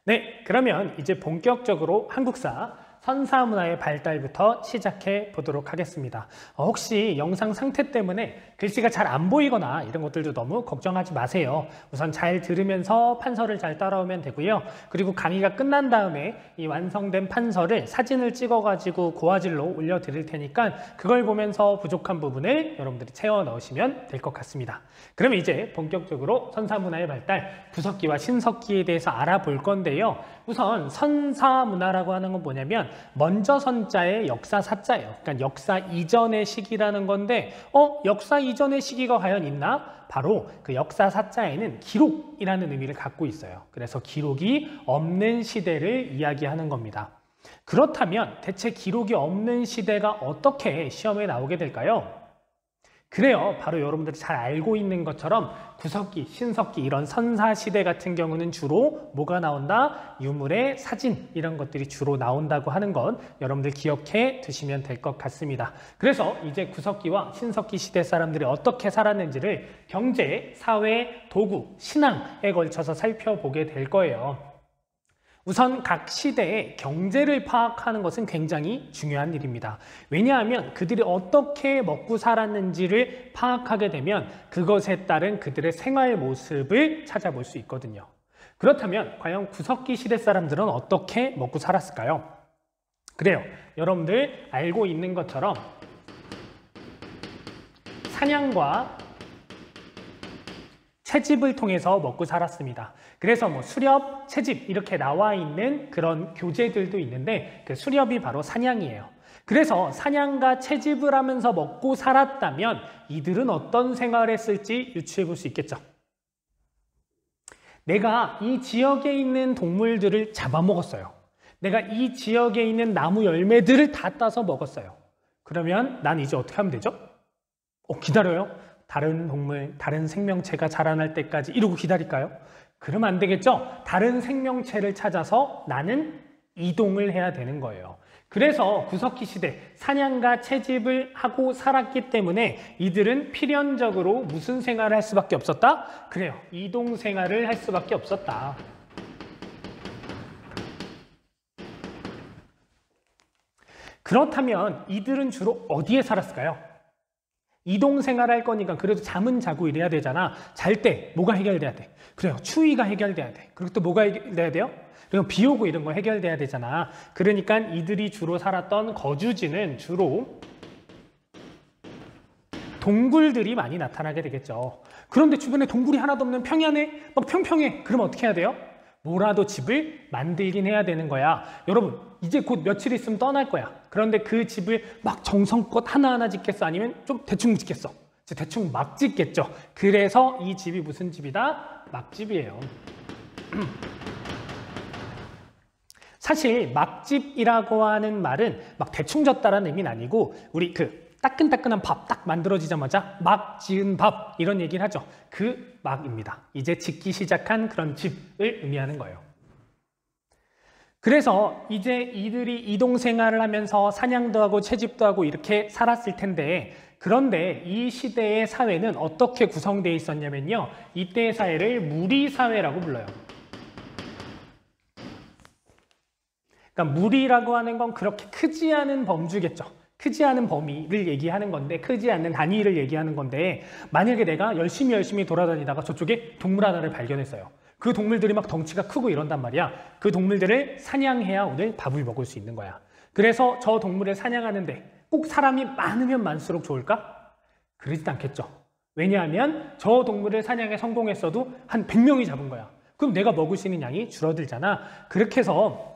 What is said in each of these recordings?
네, 그러면 이제 본격적으로 한국사 선사문화의 발달부터 시작해 보도록 하겠습니다. 혹시 영상 상태 때문에 글씨가 잘 안 보이거나 이런 것들도 너무 걱정하지 마세요. 우선 잘 들으면서 판서를 잘 따라오면 되고요. 그리고 강의가 끝난 다음에 이 완성된 판서를 사진을 찍어가지고 고화질로 올려드릴 테니까 그걸 보면서 부족한 부분을 여러분들이 채워 넣으시면 될 것 같습니다. 그럼 이제 본격적으로 선사문화의 발달, 구석기와 신석기에 대해서 알아볼 건데요. 우선 선사문화라고 하는 건 뭐냐면 먼저 선자의 역사 사자예요. 그러니까 역사 이전의 시기라는 건데 역사 이전의 시기가 과연 있나? 바로 그 역사 사자에는 기록이라는 의미를 갖고 있어요. 그래서 기록이 없는 시대를 이야기하는 겁니다. 그렇다면 대체 기록이 없는 시대가 어떻게 시험에 나오게 될까요? 그래요. 바로 여러분들이 잘 알고 있는 것처럼 구석기, 신석기 이런 선사시대 같은 경우는 주로 뭐가 나온다? 유물의 사진 이런 것들이 주로 나온다고 하는 건 여러분들 기억해 두시면 될 것 같습니다. 그래서 이제 구석기와 신석기 시대 사람들이 어떻게 살았는지를 경제, 사회, 도구, 신앙에 걸쳐서 살펴보게 될 거예요. 우선 각 시대의 경제를 파악하는 것은 굉장히 중요한 일입니다. 왜냐하면 그들이 어떻게 먹고 살았는지를 파악하게 되면 그것에 따른 그들의 생활 모습을 찾아볼 수 있거든요. 그렇다면 과연 구석기 시대 사람들은 어떻게 먹고 살았을까요? 그래요. 여러분들 알고 있는 것처럼 사냥과 채집을 통해서 먹고 살았습니다. 그래서 뭐 수렵, 채집 이렇게 나와 있는 그런 교재들도 있는데 그 수렵이 바로 사냥이에요. 그래서 사냥과 채집을 하면서 먹고 살았다면 이들은 어떤 생활을 했을지 유추해 볼 수 있겠죠. 내가 이 지역에 있는 동물들을 잡아먹었어요. 내가 이 지역에 있는 나무 열매들을 다 따서 먹었어요. 그러면 난 이제 어떻게 하면 되죠? 기다려요. 다른 동물, 다른 생명체가 자라날 때까지 이러고 기다릴까요? 그러면 안 되겠죠? 다른 생명체를 찾아서 나는 이동을 해야 되는 거예요. 그래서 구석기 시대 사냥과 채집을 하고 살았기 때문에 이들은 필연적으로 무슨 생활을 할 수밖에 없었다? 그래요. 이동 생활을 할 수밖에 없었다. 그렇다면 이들은 주로 어디에 살았을까요? 이동 생활할 거니까 그래도 잠은 자고 이래야 되잖아. 잘 때 뭐가 해결돼야 돼? 그래요. 추위가 해결돼야 돼. 그리고 또 뭐가 해결돼야 돼요? 그리고 비 오고 이런 거 해결돼야 되잖아. 그러니까 이들이 주로 살았던 거주지는 주로 동굴들이 많이 나타나게 되겠죠. 그런데 주변에 동굴이 하나도 없는 평야네? 막 평평해. 그럼 어떻게 해야 돼요? 뭐라도 집을 만들긴 해야 되는 거야. 여러분, 이제 곧 며칠 있으면 떠날 거야. 그런데 그 집을 막 정성껏 하나하나 짓겠어? 아니면 좀 대충 짓겠어? 대충 막 짓겠죠. 그래서 이 집이 무슨 집이다? 막집이에요. 사실 막집이라고 하는 말은 막 대충 졌다라는 의미는 아니고 우리 따끈따끈한 밥 딱 만들어지자마자 막 지은 밥 이런 얘기를 하죠. 그 막입니다. 이제 짓기 시작한 그런 집을 의미하는 거예요. 그래서 이제 이들이 이동 생활을 하면서 사냥도 하고 채집도 하고 이렇게 살았을 텐데 그런데 이 시대의 사회는 어떻게 구성되어 있었냐면요. 이때의 사회를 무리사회라고 불러요. 그러니까 무리라고 하는 건 그렇게 크지 않은 범주겠죠. 크지 않은 범위를 얘기하는 건데 크지 않는 단위를 얘기하는 건데 만약에 내가 열심히 돌아다니다가 저쪽에 동물 하나를 발견했어요. 그 동물들이 막 덩치가 크고 이런단 말이야. 그 동물들을 사냥해야 오늘 밥을 먹을 수 있는 거야. 그래서 저 동물을 사냥하는데 꼭 사람이 많으면 많을수록 좋을까? 그러지도 않겠죠. 왜냐하면 저 동물을 사냥에 성공했어도 한 100명이 잡은 거야. 그럼 내가 먹을 수 있는 양이 줄어들잖아. 그렇게 해서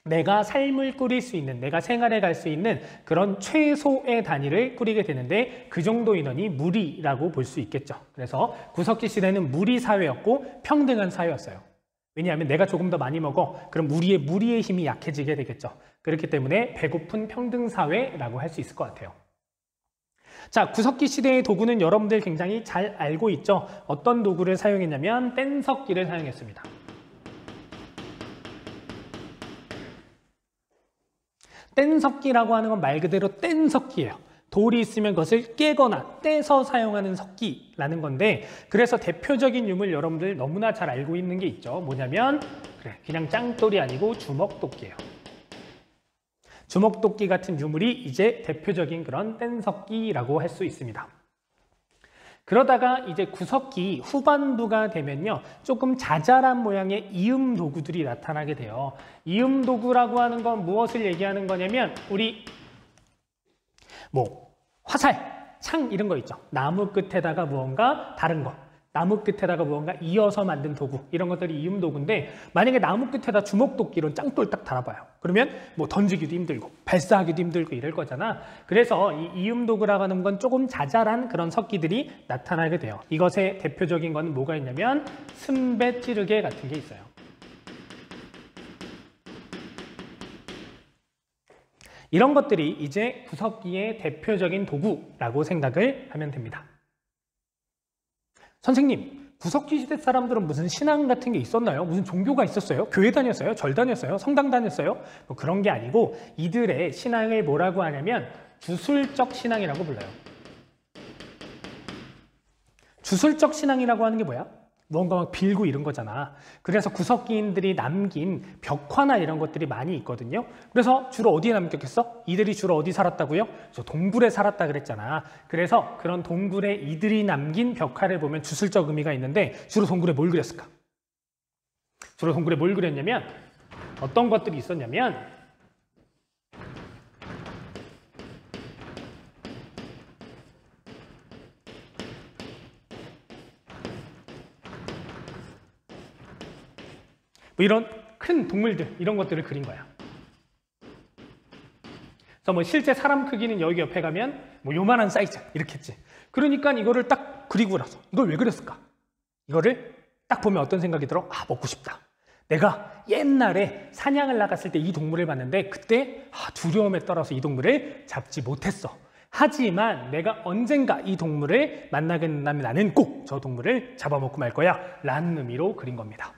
내가 삶을 꾸릴 수 있는, 내가 생활해 갈 수 있는 그런 최소의 단위를 꾸리게 되는데 그 정도 인원이 무리라고 볼 수 있겠죠. 그래서 구석기 시대는 무리 사회였고 평등한 사회였어요. 왜냐하면 내가 조금 더 많이 먹어. 그럼 무리의 힘이 약해지게 되겠죠. 그렇기 때문에 배고픈 평등 사회라고 할 수 있을 것 같아요. 자, 구석기 시대의 도구는 여러분들 굉장히 잘 알고 있죠. 어떤 도구를 사용했냐면 뗀석기를 사용했습니다. 뗀석기라고 하는 건 말 그대로 뗀석기예요. 돌이 있으면 그것을 깨거나 떼서 사용하는 석기라는 건데, 그래서 대표적인 유물 여러분들 너무나 잘 알고 있는 게 있죠. 뭐냐면 그냥 짱돌이 아니고 주먹도끼예요. 주먹도끼 같은 유물이 이제 대표적인 그런 뗀석기라고 할 수 있습니다. 그러다가 이제 구석기 후반부가 되면요, 조금 자잘한 모양의 이음 도구들이 나타나게 돼요. 이음 도구라고 하는 건 무엇을 얘기하는 거냐면, 우리 화살, 창 이런 거 있죠. 나무 끝에다가 무언가 다른 거, 나무 끝에다가 무언가 이어서 만든 도구, 이런 것들이 이음 도구인데, 만약에 나무 끝에다 주먹도끼 이런 짱돌 딱 달아봐요. 그러면 던지기도 힘들고 발사하기도 힘들고 이럴 거잖아. 그래서 이 이음 도구라고 하는 건 조금 자잘한 그런 석기들이 나타나게 돼요. 이것의 대표적인 건 뭐가 있냐면 승배 찌르개 같은 게 있어요. 이런 것들이 이제 구석기의 대표적인 도구라고 생각을 하면 됩니다. 선생님, 구석기 시대 사람들은 무슨 신앙 같은 게 있었나요? 무슨 종교가 있었어요? 교회 다녔어요? 절 다녔어요? 성당 다녔어요? 그런 게 아니고, 이들의 신앙을 뭐라고 하냐면 주술적 신앙이라고 불러요. 주술적 신앙이라고 하는 게 뭐야? 뭔가 막 빌고 이런 거잖아. 그래서 구석기인들이 남긴 벽화나 이런 것들이 많이 있거든요. 그래서 주로 어디에 남겼겠어? 이들이 주로 어디 살았다고요? 저 동굴에 살았다 그랬잖아. 그래서 그런 동굴에 이들이 남긴 벽화를 보면 주술적 의미가 있는데, 주로 동굴에 뭘 그렸을까? 주로 동굴에 뭘 그렸냐면, 어떤 것들이 있었냐면, 이런 큰 동물들, 이런 것들을 그린 거야. 그래서 실제 사람 크기는 여기 옆에 가면 요만한 사이즈 이렇게 했지. 그러니까 이거를 딱 그리고 나서 이걸 왜 그렸을까? 이거를 딱 보면 어떤 생각이 들어? 먹고 싶다. 내가 옛날에 사냥을 나갔을 때 이 동물을 봤는데, 그때 두려움에 떨어서 이 동물을 잡지 못했어. 하지만 내가 언젠가 이 동물을 만나게 된다면 나는 꼭 저 동물을 잡아먹고 말 거야 라는 의미로 그린 겁니다.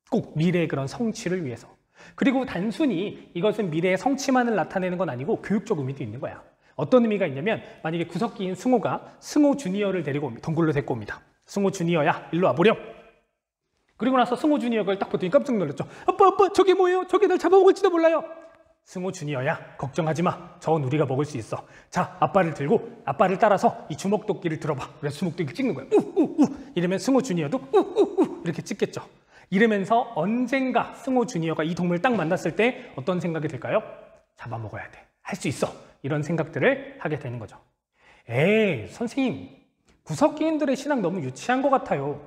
꼭 미래의 그런 성취를 위해서. 그리고 단순히 이것은 미래의 성취만을 나타내는 건 아니고 교육적 의미도 있는 거야. 어떤 의미가 있냐면, 만약에 구석기인 승호가 승호 주니어를 데리고 동굴로 데리고 옵니다. 승호 주니어야, 일로 와보렴. 그리고 나서 승호 주니어가 그걸 딱 보더니 깜짝 놀랐죠. 아빠, 저게 뭐예요? 저게 날 잡아먹을지도 몰라요. 승호 주니어야, 걱정하지 마. 저건 우리가 먹을 수 있어. 자, 아빠를 들고 아빠를 따라서 이 주먹도끼를 들어봐. 그래서 주먹도끼를 찍는 거야. 이러면 승호 주니어도 이렇게 찍겠죠. 이러면서 언젠가 승호 주니어가 이 동물을 딱 만났을 때 어떤 생각이 들까요? 잡아먹어야 돼. 할 수 있어. 이런 생각들을 하게 되는 거죠. 선생님, 구석기인들의 신앙 너무 유치한 것 같아요.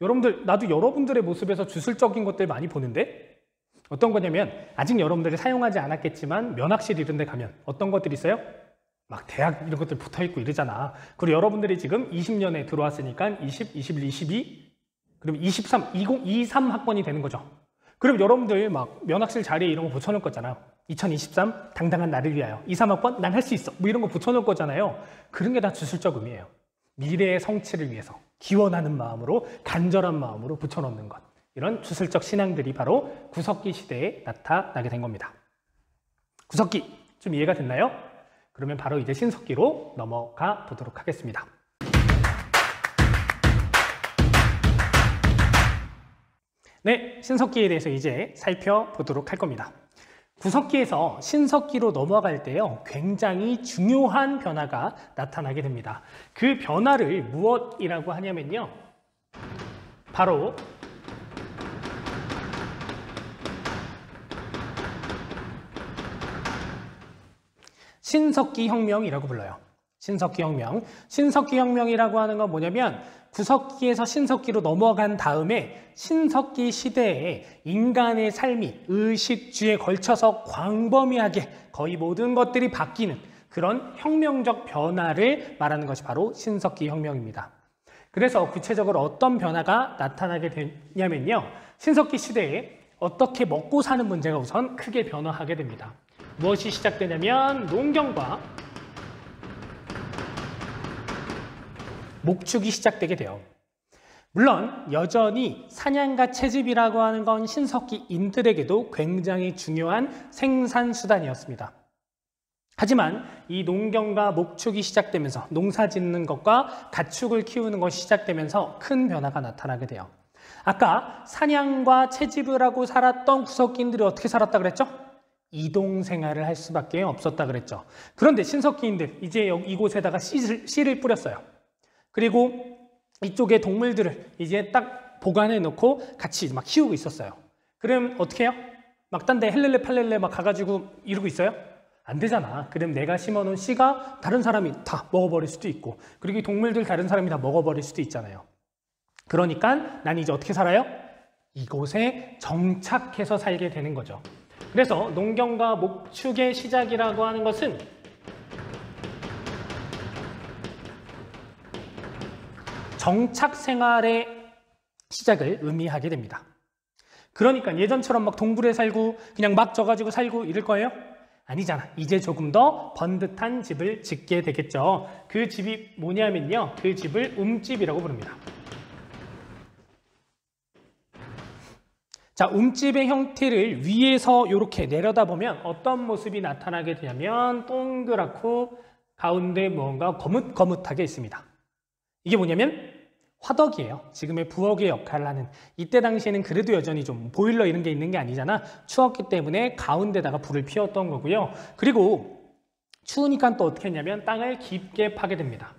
여러분들, 나도 여러분들의 모습에서 주술적인 것들 많이 보는데, 어떤 거냐면, 아직 여러분들이 사용하지 않았겠지만 면학실 이런 데 가면 어떤 것들이 있어요? 막 대학 이런 것들 붙어있고 이러잖아. 그리고 여러분들이 지금 20년에 들어왔으니까 20, 21, 22, 그럼 23, 23학번이 되는 거죠. 그럼 여러분들 막 면학실 자리에 이런 거 붙여놓을 거잖아요. 2023 당당한 나를 위하여. 23학번 난 할 수 있어. 이런 거 붙여놓을 거잖아요. 그런 게 다 주술적 의미예요. 미래의 성취를 위해서 기원하는 마음으로, 간절한 마음으로 붙여놓는 것. 이런 주술적 신앙들이 바로 구석기 시대에 나타나게 된 겁니다. 구석기 좀 이해가 됐나요? 그러면 바로 이제 신석기로 넘어가 보도록 하겠습니다. 네, 신석기에 대해서 이제 살펴보도록 할 겁니다. 구석기에서 신석기로 넘어갈 때요, 굉장히 중요한 변화가 나타나게 됩니다. 그 변화를 무엇이라고 하냐면요, 바로 신석기 혁명이라고 불러요. 신석기 혁명. 신석기 혁명이라고 하는 건 뭐냐면, 구석기에서 신석기로 넘어간 다음에 신석기 시대에 인간의 삶이 의식주에 걸쳐서 광범위하게 거의 모든 것들이 바뀌는 그런 혁명적 변화를 말하는 것이 바로 신석기 혁명입니다. 그래서 구체적으로 어떤 변화가 나타나게 되냐면요, 신석기 시대에 어떻게 먹고 사는 문제가 우선 크게 변화하게 됩니다. 무엇이 시작되냐면 농경과 목축이 시작되게 돼요. 물론 여전히 사냥과 채집이라고 하는 건 신석기인들에게도 굉장히 중요한 생산수단이었습니다. 하지만 이 농경과 목축이 시작되면서 농사 짓는 것과 가축을 키우는 것이 시작되면서 큰 변화가 나타나게 돼요. 아까 사냥과 채집을 하고 살았던 구석기인들이 어떻게 살았다 그랬죠? 이동 생활을 할 수밖에 없었다 그랬죠. 그런데 신석기인들 이제 이곳에다가 씨를 뿌렸어요. 그리고 이쪽에 동물들을 이제 딱 보관해 놓고 같이 막 키우고 있었어요. 그럼 어떻게 해요? 막 딴 데 헬렐레 팔렐레 막 가가지고 이러고 있어요? 안 되잖아. 그럼 내가 심어놓은 씨가 다른 사람이 다 먹어버릴 수도 있고, 그리고 이 동물들 다른 사람이 다 먹어버릴 수도 있잖아요. 그러니까 난 이제 어떻게 살아요? 이곳에 정착해서 살게 되는 거죠. 그래서 농경과 목축의 시작이라고 하는 것은 정착 생활의 시작을 의미하게 됩니다. 그러니까 예전처럼 막 동굴에 살고 그냥 막 져가지고 살고 이럴 거예요? 아니잖아. 이제 조금 더 번듯한 집을 짓게 되겠죠. 그 집이 뭐냐면요. 그 집을 움집이라고 부릅니다. 자, 움집의 형태를 위에서 이렇게 내려다보면 어떤 모습이 나타나게 되냐면 동그랗고 가운데 무언가 거뭇거뭇하게 있습니다. 이게 뭐냐면 화덕이에요. 지금의 부엌의 역할을 하는. 이때 당시에는 그래도 여전히 좀 보일러 이런 게 있는 게 아니잖아. 추웠기 때문에 가운데다가 불을 피웠던 거고요. 그리고 추우니까 또 어떻게 했냐면 땅을 깊게 파게 됩니다.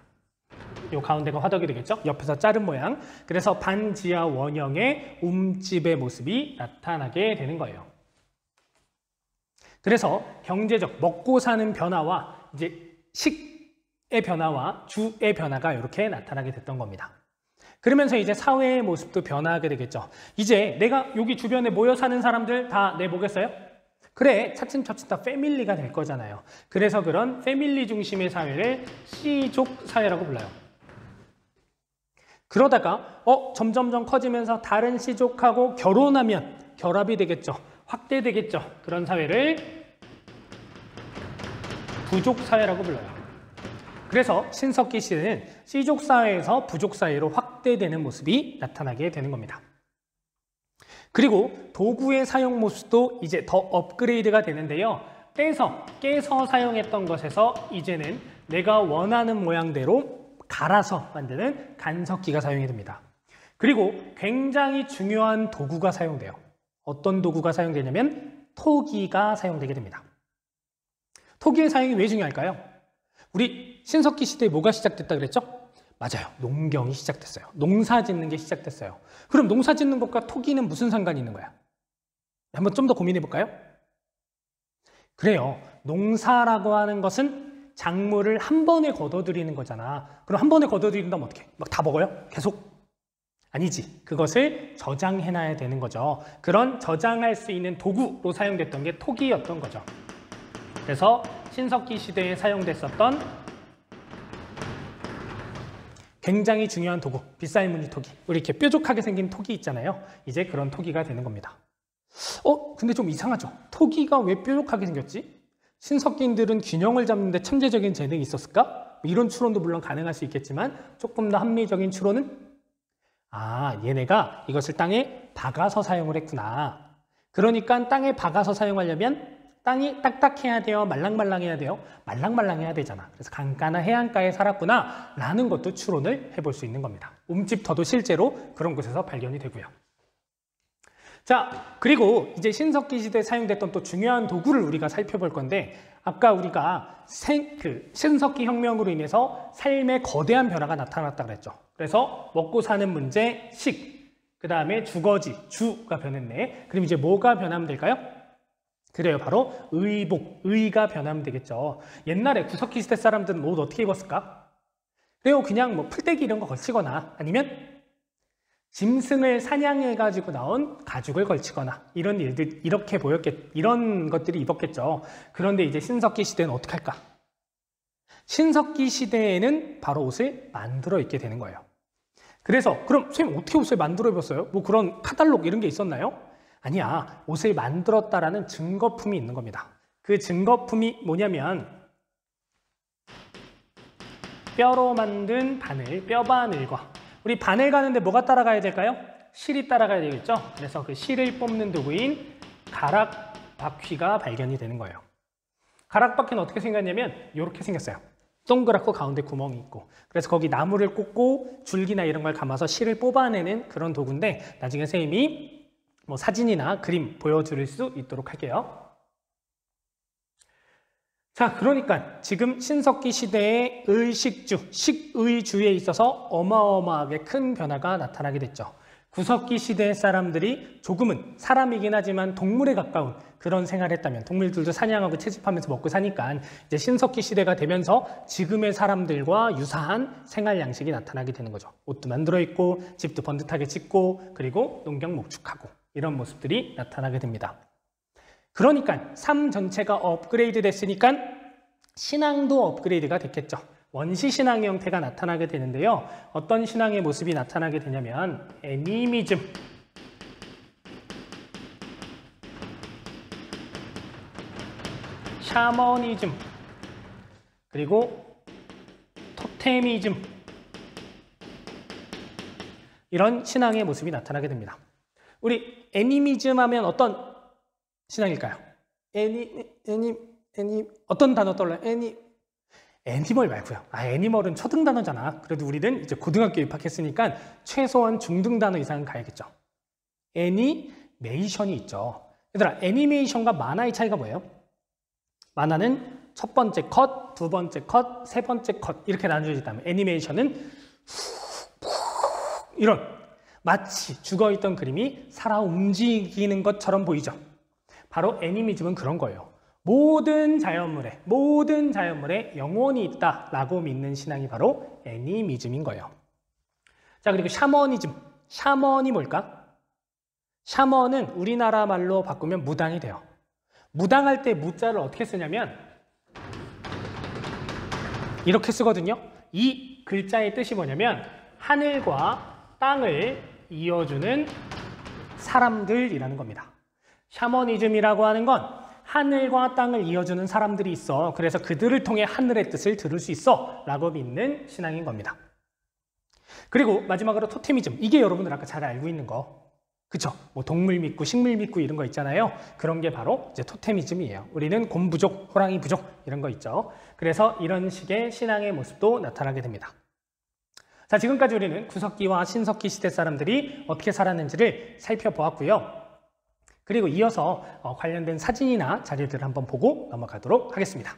요 가운데가 화덕이 되겠죠? 옆에서 자른 모양. 그래서 반지하 원형의 움집의 모습이 나타나게 되는 거예요. 그래서 경제적 먹고 사는 변화와 이제 식의 변화와 주의 변화가 이렇게 나타나게 됐던 겁니다. 그러면서 이제 사회의 모습도 변화하게 되겠죠. 이제 내가 여기 주변에 모여 사는 사람들 다 내 뭐겠어요? 그래, 차츰차츰 다 패밀리가 될 거잖아요. 그래서 그런 패밀리 중심의 사회를 씨족 사회라고 불러요. 그러다가 점점점 커지면서 다른 씨족하고 결혼하면 결합이 되겠죠. 확대되겠죠. 그런 사회를 부족 사회라고 불러요. 그래서 신석기 시대는 씨족 사회에서 부족 사회로 확대되는 모습이 나타나게 되는 겁니다. 그리고 도구의 사용 모습도 이제 더 업그레이드가 되는데요. 깨서 사용했던 것에서 이제는 내가 원하는 모양대로 갈아서 만드는 간석기가 사용이 됩니다. 그리고 굉장히 중요한 도구가 사용돼요. 어떤 도구가 사용되냐면 토기가 사용되게 됩니다. 토기의 사용이 왜 중요할까요? 우리 신석기 시대에 뭐가 시작됐다 그랬죠? 맞아요. 농경이 시작됐어요. 농사 짓는 게 시작됐어요. 그럼 농사 짓는 것과 토기는 무슨 상관이 있는 거야? 한번 좀 더 고민해 볼까요? 그래요. 농사라고 하는 것은 작물을 한 번에 거둬들이는 거잖아. 그럼 한 번에 거둬들인다면 어떻게? 막 다 먹어요? 계속? 아니지. 그것을 저장해놔야 되는 거죠. 그런 저장할 수 있는 도구로 사용됐던 게 토기였던 거죠. 그래서 신석기 시대에 사용됐었던 굉장히 중요한 도구, 빗살무늬 토기. 우리 이렇게 뾰족하게 생긴 토기 있잖아요. 이제 그런 토기가 되는 겁니다. 근데 좀 이상하죠? 토기가 왜 뾰족하게 생겼지? 신석기인들은 균형을 잡는 데 천재적인 재능이 있었을까? 이런 추론도 물론 가능할 수 있겠지만 조금 더 합리적인 추론은 얘네가 이것을 땅에 박아서 사용을 했구나. 그러니까 땅에 박아서 사용하려면 땅이 딱딱해야 돼요? 말랑말랑해야 돼요? 말랑말랑해야 되잖아. 그래서 강가나 해안가에 살았구나 라는 것도 추론을 해볼 수 있는 겁니다. 움집터도 실제로 그런 곳에서 발견이 되고요. 자, 그리고 이제 신석기 시대에 사용됐던 또 중요한 도구를 우리가 살펴볼 건데, 아까 우리가 신석기 혁명으로 인해서 삶의 거대한 변화가 나타났다 그랬죠. 그래서 먹고 사는 문제, 그 다음에 주거지, 주가 변했네. 그럼 이제 뭐가 변하면 될까요? 그래요. 바로 의가 변하면 되겠죠. 옛날에 구석기 시대 사람들은 옷 어떻게 입었을까? 그래요. 그냥 뭐 풀떼기 이런 거 걸치거나 아니면 짐승을 사냥해가지고 나온 가죽을 걸치거나 이런 일들, 이런 것들이 입었겠죠. 그런데 이제 신석기 시대는 어떻게 할까? 신석기 시대에는 바로 옷을 만들어 입게 되는 거예요. 그래서 그럼 선생님 어떻게 옷을 만들어 입었어요? 뭐 그런 카탈로그 이런 게 있었나요? 아니야. 옷을 만들었다라는 증거품이 있는 겁니다. 그 증거품이 뭐냐면 뼈로 만든 바늘, 뼈바늘과 우리 바늘 가는데 뭐가 따라가야 될까요? 실이 따라가야 되겠죠? 그래서 그 실을 뽑는 도구인 가락 바퀴가 발견이 되는 거예요. 가락바퀴는 어떻게 생겼냐면 이렇게 생겼어요. 동그랗고 가운데 구멍이 있고, 그래서 거기 나무를 꽂고 줄기나 이런 걸 감아서 실을 뽑아내는 그런 도구인데, 나중에 선생님이 뭐 사진이나 그림 보여드릴 수 있도록 할게요. 자, 그러니까 지금 신석기 시대의 의식주, 식의주에 있어서 어마어마하게 큰 변화가 나타나게 됐죠. 구석기 시대 사람들이 조금은 사람이긴 하지만 동물에 가까운 그런 생활을 했다면, 동물들도 사냥하고 채집하면서 먹고 사니까 이제 신석기 시대가 되면서 지금의 사람들과 유사한 생활 양식이 나타나게 되는 거죠. 옷도 만들어 입고 집도 번듯하게 짓고 그리고 농경 목축하고 이런 모습들이 나타나게 됩니다. 그러니까 삶 전체가 업그레이드 됐으니까 신앙도 업그레이드가 됐겠죠. 원시 신앙의 형태가 나타나게 되는데요. 어떤 신앙의 모습이 나타나게 되냐면 애니미즘, 샤머니즘, 그리고 토테미즘, 이런 신앙의 모습이 나타나게 됩니다. 우리 애니미즘 하면 어떤 신앙일까요? 어떤 단어 떠올라요? 애니멀 말고요. 애니멀은 초등 단어잖아. 그래도 우리는 이제 고등학교에 입학했으니까 최소한 중등 단어 이상은 가야겠죠. 애니메이션이 있죠. 얘들아, 애니메이션과 만화의 차이가 뭐예요? 만화는 첫 번째 컷, 두 번째 컷, 세 번째 컷 이렇게 나눠져 있다면, 애니메이션은 이런 마치 죽어있던 그림이 살아 움직이는 것처럼 보이죠. 바로 애니미즘은 그런 거예요. 모든 자연물에 영혼이 있다라고 믿는 신앙이 바로 애니미즘인 거예요. 자, 그리고 샤머니즘. 샤먼이 뭘까? 샤먼은 우리나라 말로 바꾸면 무당이 돼요. 무당할 때 무자를 어떻게 쓰냐면 이렇게 쓰거든요. 이 글자의 뜻이 뭐냐면 하늘과 땅을 이어주는 사람들이라는 겁니다. 샤머니즘이라고 하는 건 하늘과 땅을 이어주는 사람들이 있어. 그래서 그들을 통해 하늘의 뜻을 들을 수 있어 라고 믿는 신앙인 겁니다. 그리고 마지막으로 토테미즘. 이게 여러분들 아까 잘 알고 있는 거. 그쵸? 뭐 동물 믿고 식물 믿고 이런 거 있잖아요. 그런 게 바로 이제 토테미즘이에요. 우리는 곰 부족, 호랑이 부족 이런 거 있죠. 그래서 이런 식의 신앙의 모습도 나타나게 됩니다. 자, 지금까지 우리는 구석기와 신석기 시대 사람들이 어떻게 살았는지를 살펴보았고요. 그리고 이어서 관련된 사진이나 자료들을 한번 보고 넘어가도록 하겠습니다.